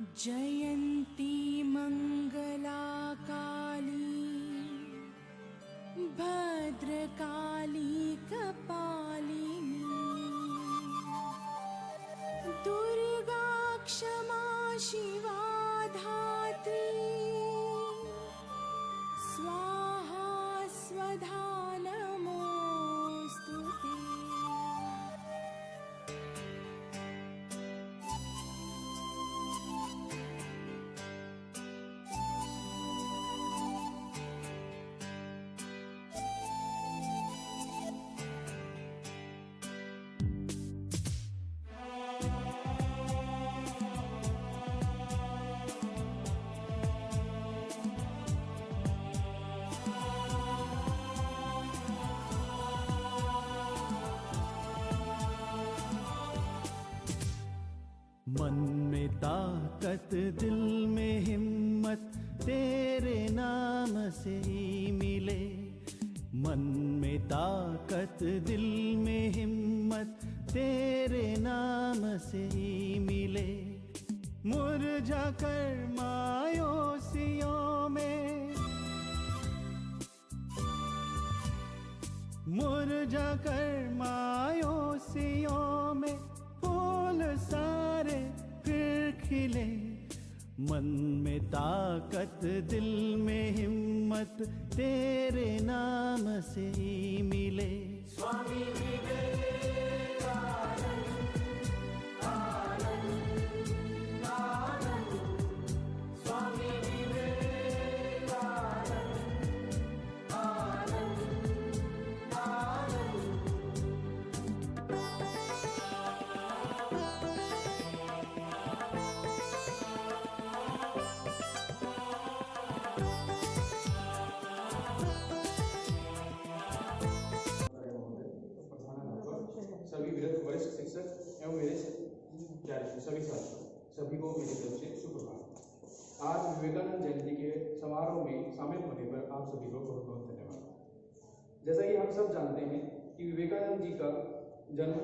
जयन्ती मंगला काली भद्रकाली कपालिनी दुर्गा क्षमा शिवा धात्री स्वाहा स्वधा नमोस्तुते। मन में ताकत दिल में हिम्मत तेरे नाम से ही मिले। मन में ताकत दिल में हिम्मत तेरे नाम से ही मिले। मुरझा कर मायूसियों में मुरझा कर मायूसियों में फूल सारे फिर खिले। मन में ताकत दिल में हिम्मत तेरे नाम से ही मिले। स्वामी विवेकानंद आनंद आनंद स्वामी विवेकानंद आनंद आनंद। सभी वरिष्ठ शिक्षक एवं मेरे सभी साथियों सभी को मेरी तरफ से सुप्रभात। आज विवेकानंद जयंती के समारोह में शामिल होने पर आप सभी को बहुत बहुत धन्यवाद। जैसा कि हम सब जानते हैं कि विवेकानंद जी का जन्म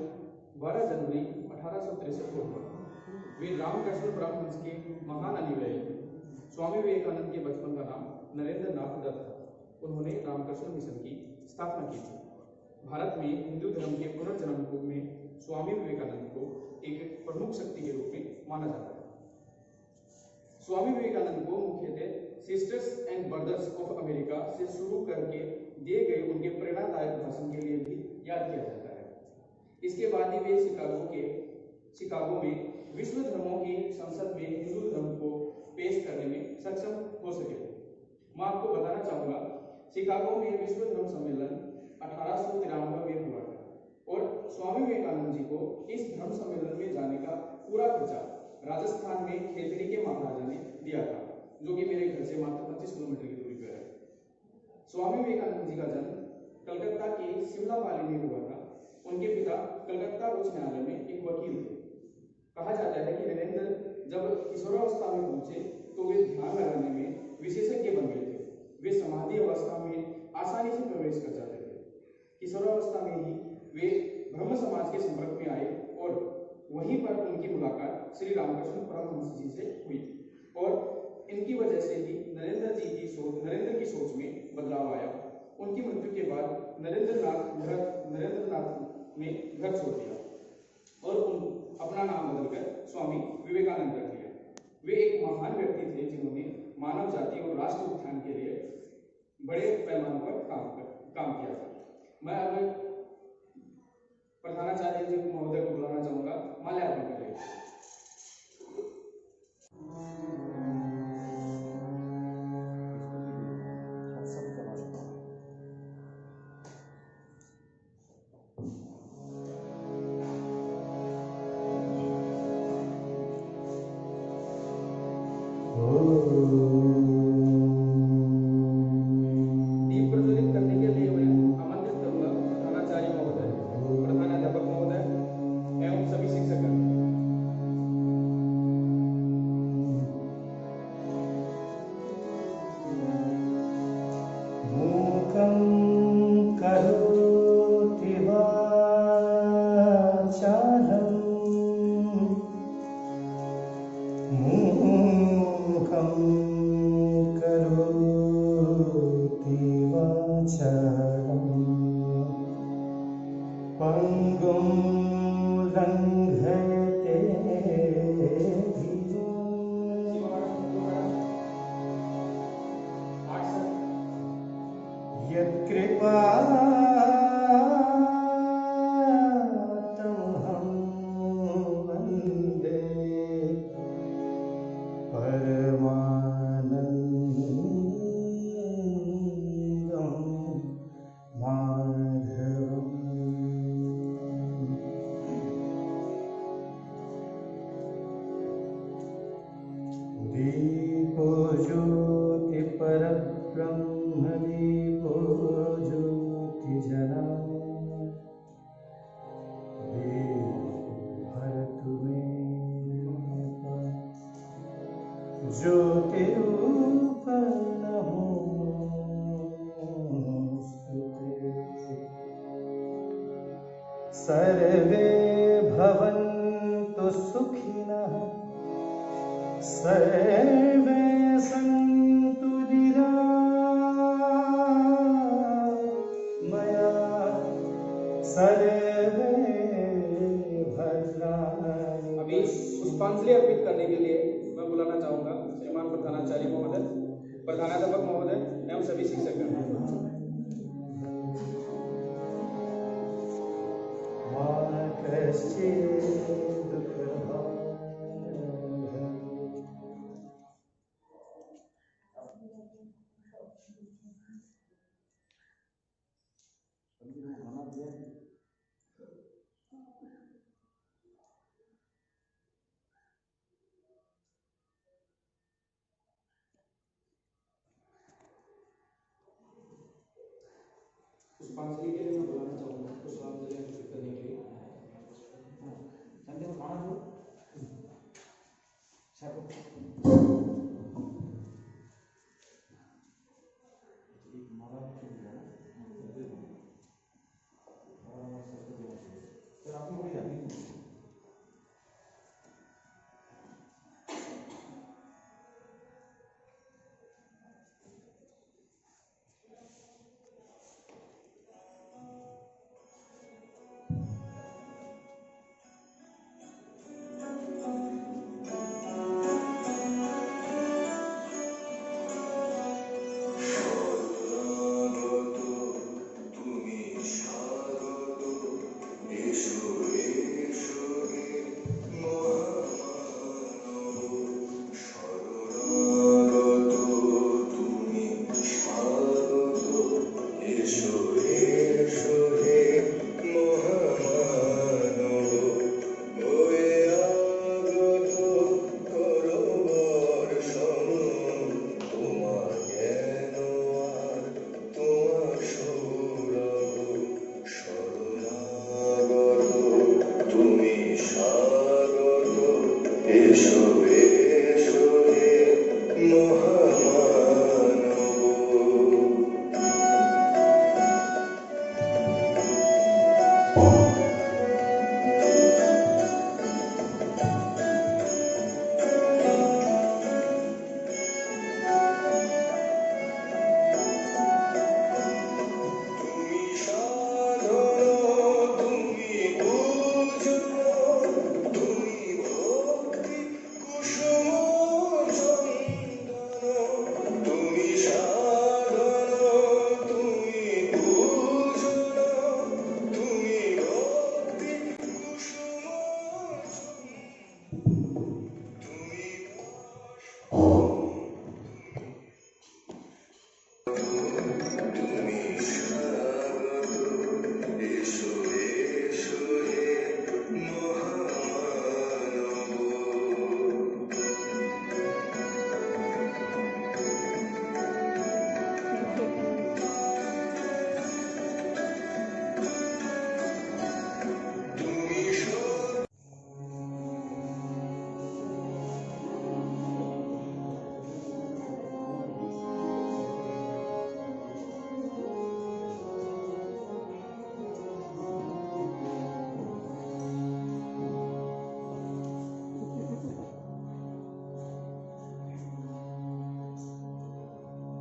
12 जनवरी 1863 को हुआ। वे रामकृष्ण परमहंस के महान अनुयायी थे। स्वामी विवेकानंद के बचपन का नाम नरेंद्र नाथ दत्त था। उन्होंने रामकृष्ण मिशन की स्थापना की थी। भारत में हिंदू धर्म के पुनर्जन्म में स्वामी विवेकानंद को एक प्रमुख शक्ति के रूप में माना जाता है। स्वामी विवेकानंद को मुख्यतः sisters and brothers of America से शुरू करके दिए गए उनके प्रेरणादायक भाषण के लिए भी याद किया जाता है। इसके बाद ही वे शिकागो में विश्व धर्मों की संसद में हिंदू धर्म को पेश करने में सक्षम हो सके थे। मैं आपको बताना चाहूंगा, शिकागो में विश्व धर्म सम्मेलन 1893 में हुआ था और स्वामी विवेकानंद जी को इस धर्म सम्मेलन में जाने का पूरा खर्चा राजस्थान में खेतड़ी के महाराजा ने दिया था, जो कि मेरे घर से मात्र 25 किलोमीटर की दूरी पर है। स्वामी विवेकानंद जी का जन्म कलकत्ता के शिमला पाली में हुआ था। उनके पिता कलकत्ता उच्च न्यायालय में एक वकील थे। कहा जाता है कि नरेंद्र जब किशोरावस्था में पहुंचे तो वे ध्यान लगाने में विशेषज्ञ बन गए थे। वे समाधि अवस्था में आसानी से प्रवेश कर जाते थे। किशोरावस्था में ही वे ब्रह्म समाज के संपर्क में आए और वहीं पर उनकी मुलाकात श्री रामकृष्ण परमहंस जी से हुई और इनकी वजह से ही नरेंद्र की सोच में बदलाव आया। उनकी मृत्यु के बाद नरेंद्र नाथ ने घर छोड़ दिया और अपना नाम बदलकर स्वामी विवेकानंद रख लिया। वे एक महान व्यक्ति थे जिन्होंने मानव जाति और राष्ट्र उत्थान के लिए बड़े पैमाने पर काम किया था। मैं अब प्रधानाचार्य जी महोदय को बुलाना चाहूंगा माल्यार्पण करेंगे। दीप प्रज्वलित करने के लिए मैं आमंत्रित करूंगा प्रधानाचार्य पंगुं लंघयते धियो यत्कृपातमहं वन्दे परमानन्दं माधवम्। दीपो ज्योति परब्रह्म दीपो ज्योति जनाय भरतु मे ज्योतिरूप नमोस्तुते। सर्वे भवन्तु सुखिनः सर्वे सन्तु निरामयाः सर्वे भद्राणि। अभी पुष्पांजलि अर्पित करने के लिए मैं बुलाना चाहूंगा श्रीमान प्रधानाचार्य महोदय, प्रधानाध्यापक महोदय एवं सभी शिक्षकगण। पुष्पांजलि के लिए मैं बुलाना चाहूंगा पुष्पांजलि अर्पित करने के लिए।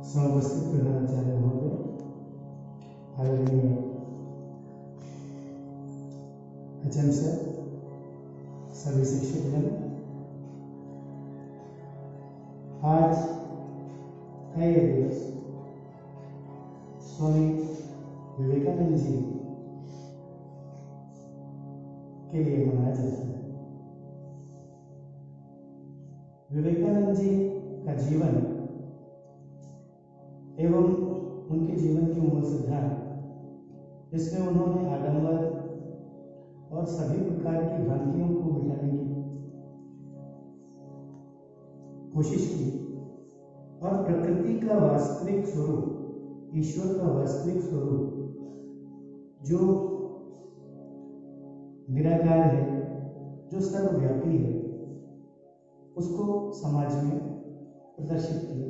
समवस्थित प्रधानाचार्य महोदय, आदरणीय एचएम सर, सभी शिक्षकगण, आज का ये दिवस स्वामी विवेकानंद जी के लिए मनाया जाता है। विवेकानंद जी का जीवन एवं उनके जीवन की मूल सिद्धांत, जिसमें उन्होंने आडंबर और सभी प्रकार की भ्रांतियों को मिटाने की कोशिश की और प्रकृति का वास्तविक स्वरूप, ईश्वर का वास्तविक स्वरूप जो निराकार है, जो सर्वव्यापी है, उसको समाज में प्रदर्शित किया।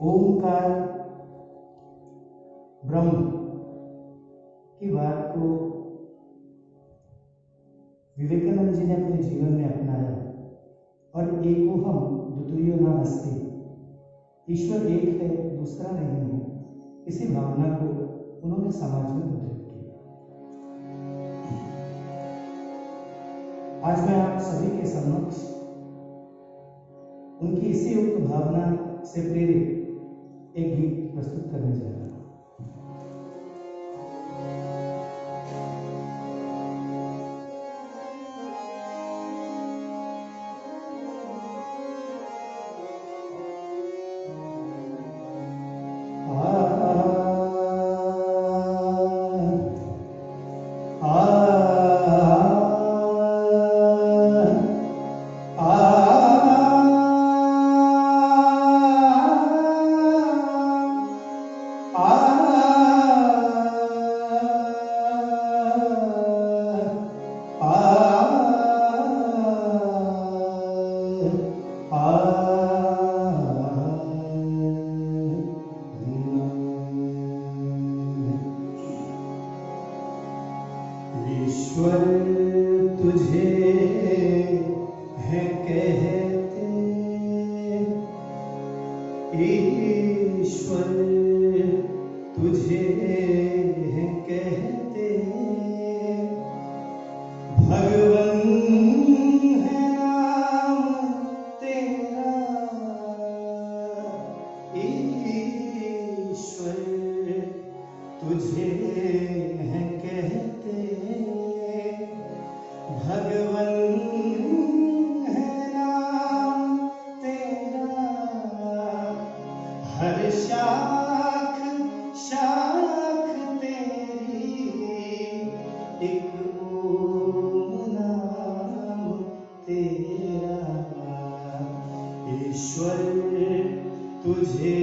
ओमकार ब्रह्म की बात को विवेकानंद जी ने अपने जीवन में अपनाया और एको हम द्वितीयो नास्ति, ईश्वर एक है, दूसरा नहीं है, इसी भावना को उन्होंने समाज में मुद्रित किया। आज मैं आप सभी के समक्ष उनकी इसी उक्त भावना से प्रेरित एक गीत प्रस्तुत करने जा रहा हूं। ईश्वर तुझे है कहते, ईश्वर तुझे है कहते, भगवन है नाम तेरा, ईश्वर तुझे है कहते, भगवन है नाम तेरा, हर शाख शाख तेरी एक ओम नाम तेरा, ईश्वर तुझे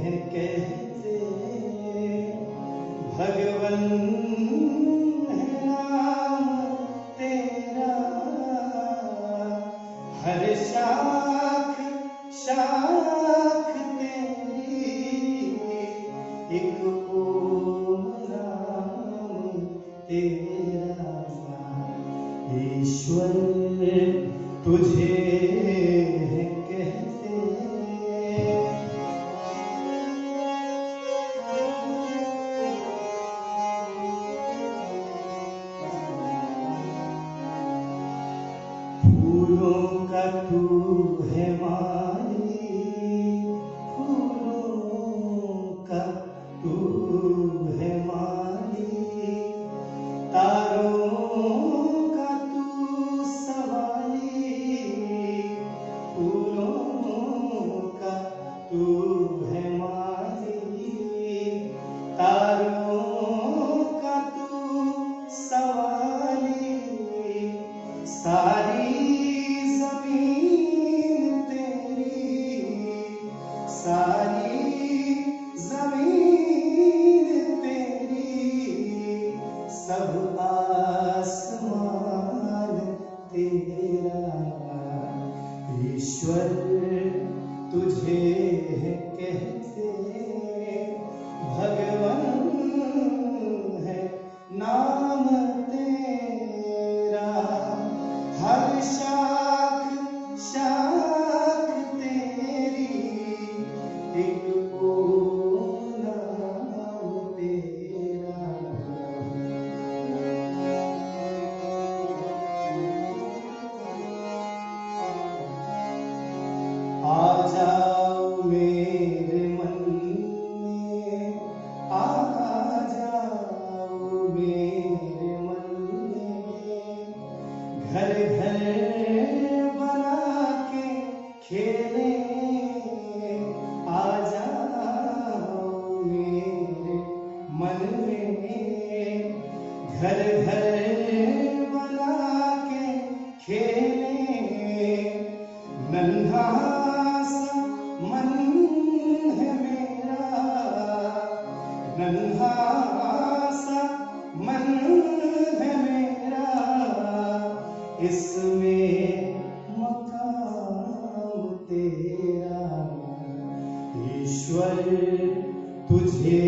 है कहते, भगवन है नाम तेरा, हर शाख शाख तेरी एक ओम नाम तेरा, ईश्वर तुझे है कहते। फूलों का तू है माली, फूलों का तू है माली, तारों का तू सवाली, फूलों का तू है माली, तारों का तू सवाली, सारी जमीन तेरी, सारी जमीन तेरी, सब आसमान तेरा, ईश्वर तुझे है कहते, भगवन है नाम तेरा, हर शाख शाख तेरी एक ओम नाम तेरा, घर घर बना के खेले, नन्हा सा मन है मेरा, नन्हा सा मन है मेरा, इसमें मकाम तेरा। ईश्वर तुझे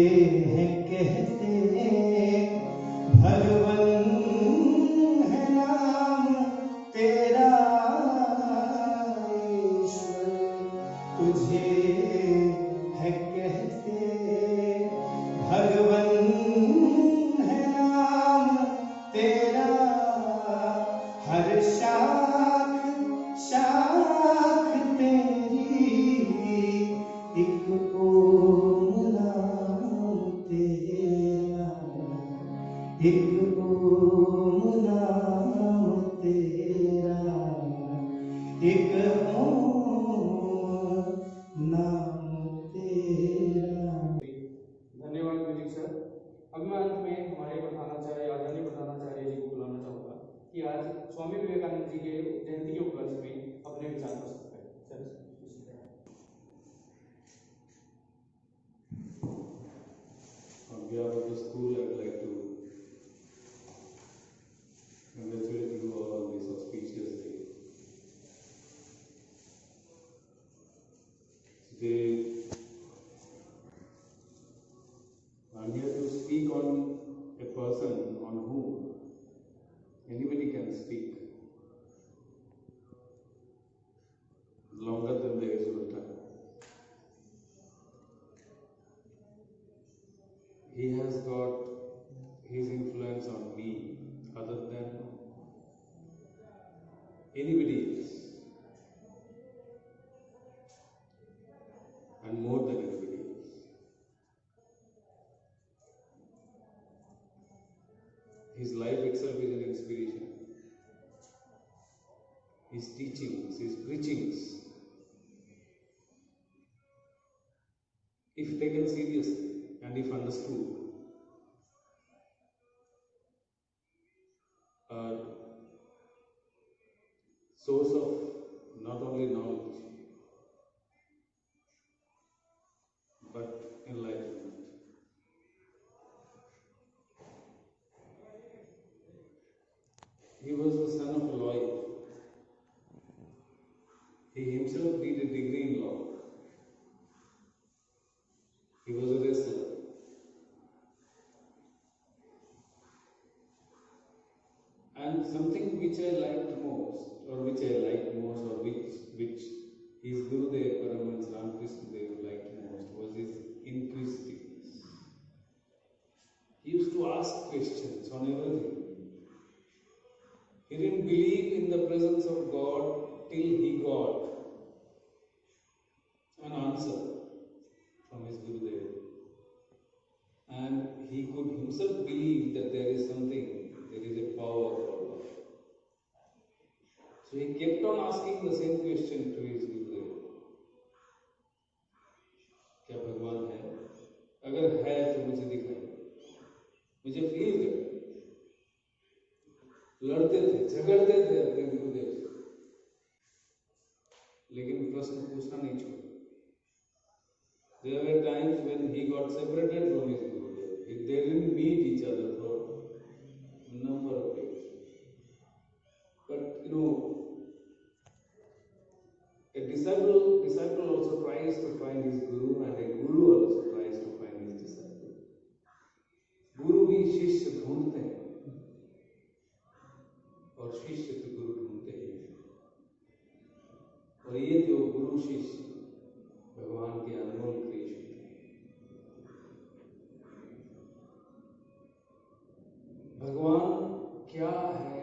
है कहते, भगवन है नाम तेरा। ईश्वर तुझे है कहते, भगवन है नाम तेरा। हर शाख शाख तेरी, एक ओम नाम तेरा, एक ओम नाम तेरा, एक ओम नाम तेरा। धन्यवाद म्यूजिक सर। अब मैं अंत में हमारे प्रधानाचार्य आदरणीय प्रधानाचार्य जी को बुलाना चाहूंगा कि आज स्वामी विवेकानंद जी के जयंती के उपलक्ष्य में अपने विचार प्रस्तुत करें। Sir On behalf of the school, I would like to congratulate you all on this auspicious day. Today, I'm here to speak on a person on whom anybody can speak longer than the usual time. He has got his influence on me other than anybody else, and more than anybody else. His life itself is an inspiration. His teachings, his preachings, if taken seriously and if understood, are source of not only knowledge but enlightenment. He was the son of a lawyer. He himself did a degree in law. He was a wrestler. And something which I liked most, or which his Gurudev Paramahansa Ramakrishna Dev liked most, was his inquisitiveness. He used to ask questions on everything. He didn't believe in the presence of God till he got an answer from his Gurudev. And he could himself believe that there is something, there is a power called God. So he kept on asking the same question to his Gurudev. क्या भगवान है? अगर है तो मुझे दिखाइए, मुझे feel करें। लड़ते थे, झगड़ते थे अपने गुरुदेव से, लेकिन प्रश्न पूछना नहीं छोड़ा। There were times when he got separated from his Gurudev. They didn't meet each other for a number of days. But a disciple also tries to find his guru, and a guru also tries to find his disciple. गुरु भी शिष्य ढूंढते हैं और शिष्य तो गुरु ढूंढते ही हैं। और ये जो गुरु शिष्य भगवान के अनमोल क्रिएशन है। भगवान क्या है,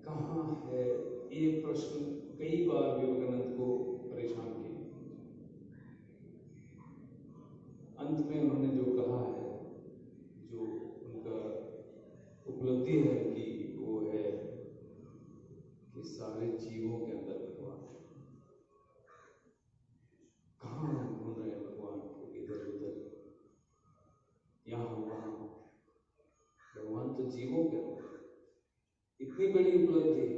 कहाँ है, ये प्रश्न कई बार विवेकानंद को परेशान किए। अंत में उन्होंने जो कहा है, जो उनका उपलब्धि है कि वो है कि सारे जीवों के अंदर भगवान है। कहाँ हम ढूंढ रहे हैं भगवान को, इधर उधर, यहाँ वहाँ, जीवों के अंदर। इतनी बड़ी उपलब्धि,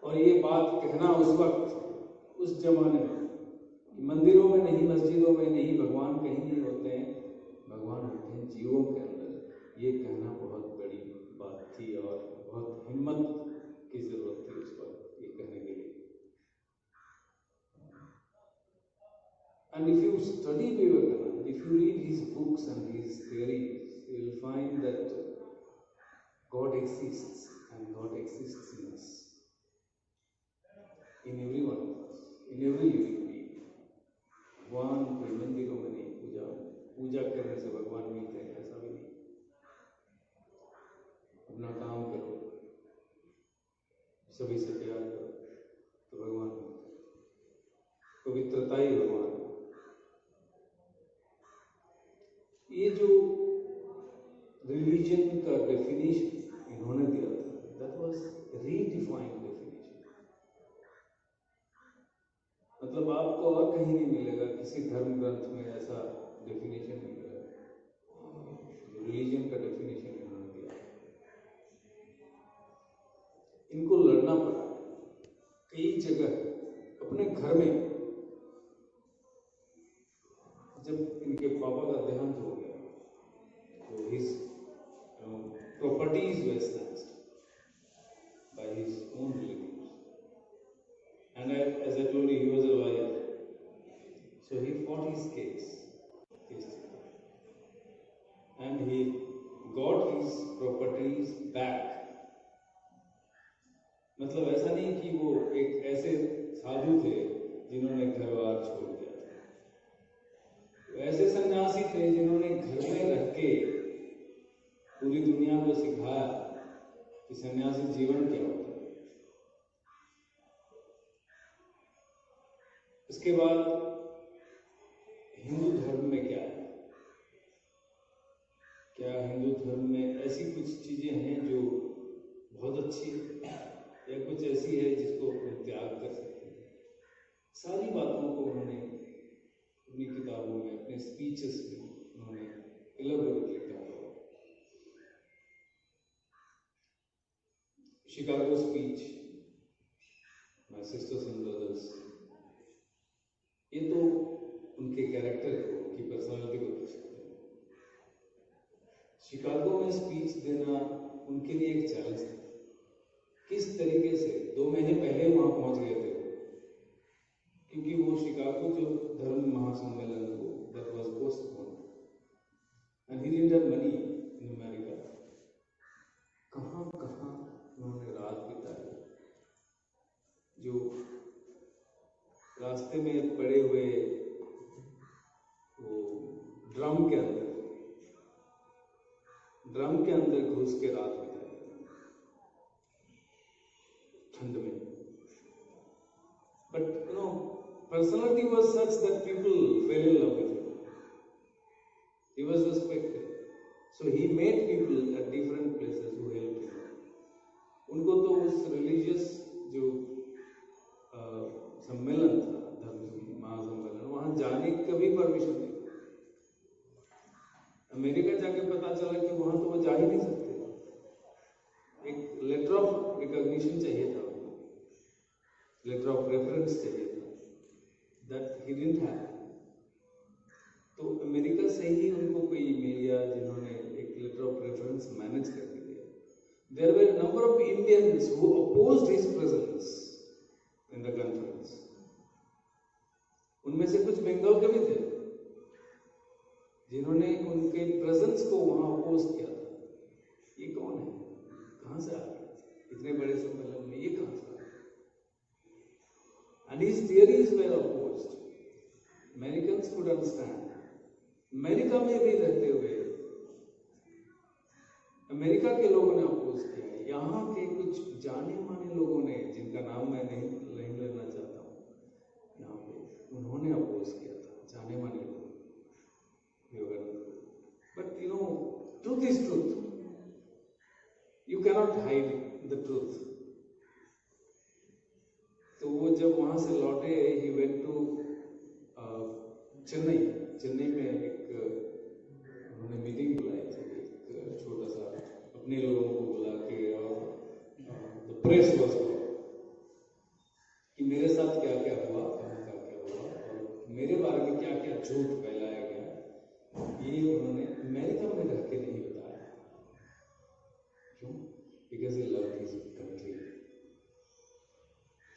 और ये बात कहना उस वक्त, उस जमाने में, मंदिरों में नहीं, मस्जिदों में नहीं, भगवान कहीं नहीं होते हैं, भगवान होते हैं जीवों के अंदर। ये कहना बहुत बड़ी बात थी और बहुत हिम्मत की जरूरत थी उस पर ये कहने के लिए। And if you study Vivekananda, if you read his books and his theories, you will find that God exists, and God exists in us, in every one of us, in every living being. भगवान कोई मंदिरों में नहीं, पूजा करने से भगवान मिलते हैं, ऐसा भी नहीं। अपना काम करो, सभी से प्यार करो, तो भगवान मिलते हैं। पवित्रता ही भगवान है। ये जो रिलीजन का डेफिनेशन इन्होंने दिया था, दैट वाज रीडिफाइंड डेफिनेशन। मतलब आपको और कहीं नहीं मिलेगा, किसी धर्म ग्रंथ में ऐसा डेफिनेशन नहीं मिलेगा। रिलीजन का डेफिनेशन इन्होंने दिया, इनको लड़ना पड़ा कई जगह। अपने घर में जब इनके पापा का देहांत हो गया, तो his properties were snatched by his own relatives. And as I told you, he was a lawyer, so he fought his case, and he got his properties back. मतलब ऐसा नहीं कि वो एक ऐसे साधु थे जिन्होंने घर बार छोड़ दिया था। ऐसे सन्यासी थे जिन्होंने घर में रह के पूरी दुनिया को सिखाया कि सन्यासी जीवन क्या होता है। इसके बाद हिंदू धर्म में क्या है? क्या हिंदू धर्म में ऐसी कुछ चीजें हैं जो बहुत अच्छी है, या कुछ ऐसी है जिसको हम त्याग कर सकते हैं? सारी बातों को उन्होंने अपनी किताबों में, अपने स्पीचेस में उन्होंने इलैबोरेटली कहा है। Chicago speech, my sister's and brothers, ये तो उनके कैरेक्टर को, उनकी पर्सनालिटी को दर्शाते हैं। शिकागो में स्पीच देना उनके लिए एक चैलेंज था। किस तरीके से 2 महीने पहले वहां पहुंच गए थे, क्योंकि वो शिकागो जो धर्म महासम्मेलन को, that was postponed, and he didn't have money in America. कहां कहां उन्होंने रात बिताई, जो रास्ते में पड़े हुए वो ड्रम के अंदर घुस के रात बिताई, ठंड में। But personality was such that people fell in love with him. He was respected, so he made people at different places who helped him. उनको तो उस रिलीजियस जो सम्मेलन था, धर्म महासम्मेलन, वहां जाने की कभी परमिशन नहीं। अमेरिका जाके पता चला कि वहां तो वो जा ही नहीं सकते। एक लेटर ऑफ रिकॉग्निशन चाहिए था, लेटर ऑफ रेफरेंस चाहिए था, दैट ही डिडंट हैव। तो अमेरिका से ही उनको कोई मीडिया जिन्होंने एक लेटर ऑफ रेफरेंस मैनेज करके दिया। There were a number of Indians who opposed his presence in the conference. उनमें से कुछ बंगाल के भी थे जिन्होंने उनके प्रेजेंस को वहां अपोज किया था। ये कौन है, कहां से आ गए इतने बड़े सम्मेलन में, ये कहां से आ गए? And his theories were opposed. Americans could understand. America में भी रहते हुए अमेरिका के लोगों ने अपोज किया। यहाँ के कुछ जाने माने लोगों ने, जिनका नाम मैं नहीं लेना चाहता हूँ यहाँ पे, उन्होंने अपोज किया था, जाने माने लोग। But truth is truth. You cannot hide the truth. तो वो जब वहां से लौटे, ही वेंट टू चेन्नई में एक उन्होंने मीटिंग बुलाई थी, एक छोटा सा अपने लोगों को बुला के और द प्रेस वाज कि मेरे साथ क्या क्या हुआ, कहाँ क्या क्या हुआ और मेरे बारे में क्या क्या झूठ फैलाया गया, ये उन्होंने अमेरिका में रह के नहीं बताया। क्यों? Because he love his country.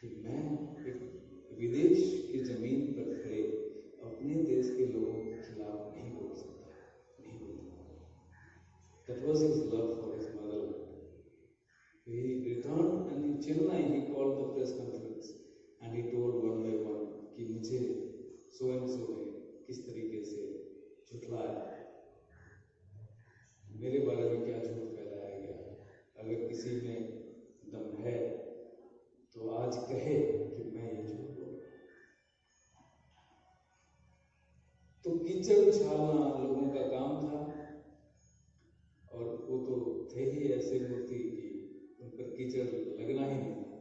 कि मैं एक विदेश की जमीन पर खड़े अपने देश के लोगों के खिलाफ नहीं बोल सकता, नहीं बोलता। That was his love for his motherland. He returned and in Chennai he called the press conference and he told one by one कि मुझे so and so ने किस तरीके से झुठलाया, मेरे बारे में क्या झूठ फैलाया गया। अगर किसी में दम है तो आज कहे कि मैं ये झूठ बोल रहा हूं। तो कीचड़ उछालना लोगों का काम था और वो तो थे ही ऐसे मूर्ति कि उन पर कीचड़ लगना ही नहीं था।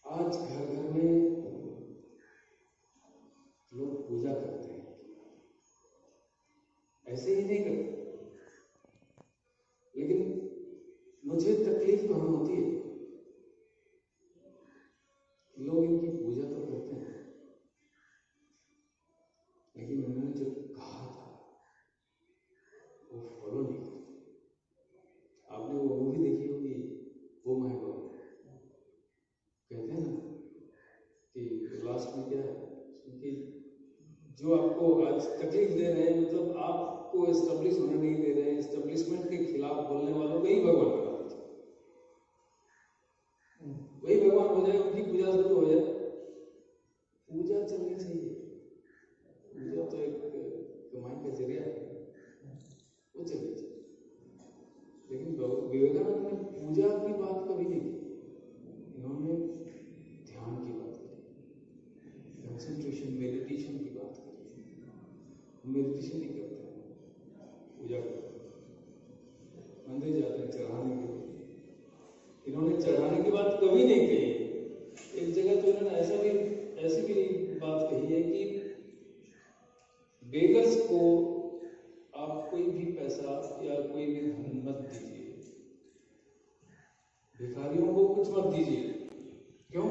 आज घर घर में लोग पूजा करते हैं, ऐसे ही नहीं करते, लेकिन मुझे तकलीफ कहाँ होती है, लोग इनकी पूजा तो करते हैं लेकिन उन्होंने जो कहा था वो फॉलो नहीं करते। आपने वो मूवी देखी होगी ओ माय गॉड, कहते हैं ना कि लास्ट में क्या है कि जो आपको आज तकलीफ दे रहे हैं, मतलब आपको एस्टेब्लिश होने नहीं दे रहे हैं, एस्टेब्लिशमेंट के खिलाफ बोलने वालों को ही भगवान बना दीजिए, वही भगवान हो जाए, उनकी पूजा शुरू हो जाए। पूजा चलनी चाहिए, पूजा तो एक कमाई का जरिया है, वो चलनी चाहिए। लेकिन विवेकानंद ने पूजा की बात कभी नहीं की, इन्होंने ध्यान की बात करी, कंसंट्रेशन मेडिटेशन की बात करी। मेडिटेशन नहीं करते हैं, पूजा करते हैं, मंदिर जाते हैं चढ़ाने के लिए। इन्होंने चढ़ाने की बात कभी नहीं कही। एक जगह तो इन्होंने ऐसी भी बात कही है कि बेगर्स को आप कोई भी पैसा या कोई भी धन मत दीजिए, भिखारियों को कुछ मत दीजिए। क्यों?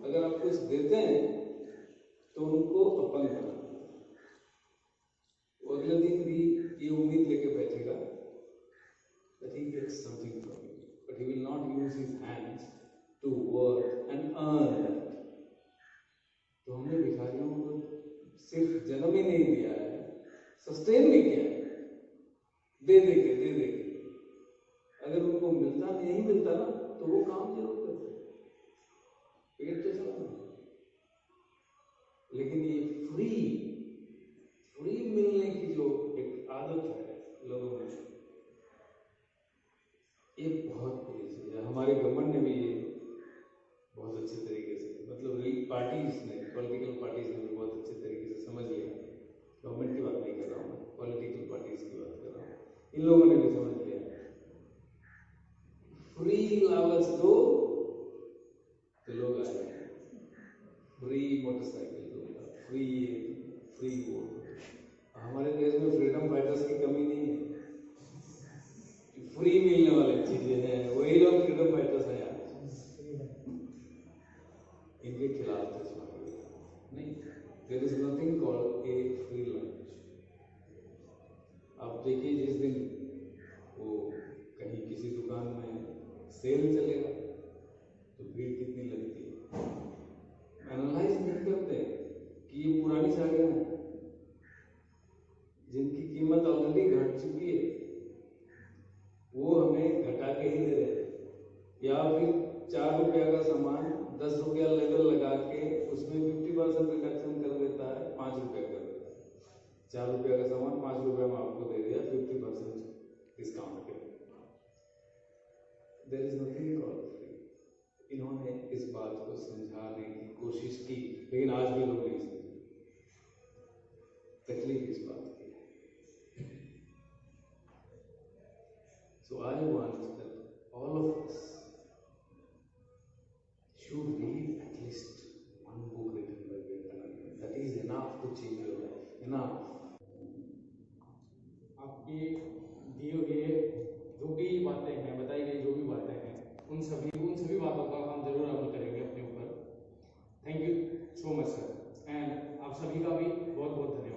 अगर आप कुछ देते हैं तो उनको अपंग बना, वो अगले दिन भी ये उम्मीद लेके बैठेगा that he gets something from you, but he will not use his hands to work and earn that. तो हमने भिखारियों को सिर्फ जन्म ही नहीं दिया है, सस्टेन भी किया है, दे दे के। अगर उनको मिलता नहीं मिलता ना तो वो काम जरूर करते, पेट तो चलाना। लेकिन ये फ्री मिलने की जो एक आदत है लोगों में, ये बहुत बुरी चीज है। हमारे गवर्नमेंट ने भी ये बहुत अच्छे तरीके से, मतलब पार्टीज ने, पॉलिटिकल पार्टीज ने भी बहुत अच्छे तरीके से समझ लिया। गवर्नमेंट की बात नहीं कर रहा हूँ मैं, पॉलिटिकल पार्टीज की बात कर रहा हूँ। इन लोगों ने भी समझ लिया, फ्री लालच दो तो लोग आ जाएंगे, फ्री मोटरसाइकिल दूंगा, फ्री वोट। हमारे देश में फ्रीडम फाइटर्स की कमी नहीं है, फ्री मिलने वाली चीजें हैं, वही लोग फ्रीडम फाइटर्स हैं यार। इनके खिलाफ नहीं, there is nothing called a free lunch. आप देखिए जिस दिन वो कहीं किसी दुकान में सेल चलेगा तो भीड़ कितनी लगती है, एनालाइज नहीं करते कि ये पुरानी साड़ियां हैं जिनकी कीमत ऑलरेडी घट चुकी है, वो हमें घटा के ही दे रहे हैं, या फिर 4 रुपया का सामान 10 रुपया लेवल लगा के उसमें 50% रिडक्शन कर देता है, 5 रुपया कर देता है। 4 रुपया का सामान 5 रुपया में आपको दे दिया, 50% डिस्काउंट के। There is nothing called free. इन्होंने इस बात को समझाने की कोशिश की, लेकिन आज भी लोग नहीं समझे। तकलीफ इस बात की है। So I want that all of us should read at least one book written by Vivekananda. That is enough to change your life. Enough. आपके दिए हुए जो भी बातें हैं, बताई गई जो भी बातें हैं, उन सभी बातों का हम जरूर अमल करेंगे अपने ऊपर। Thank you so much sir, and आप सभी का भी बहुत बहुत धन्यवाद।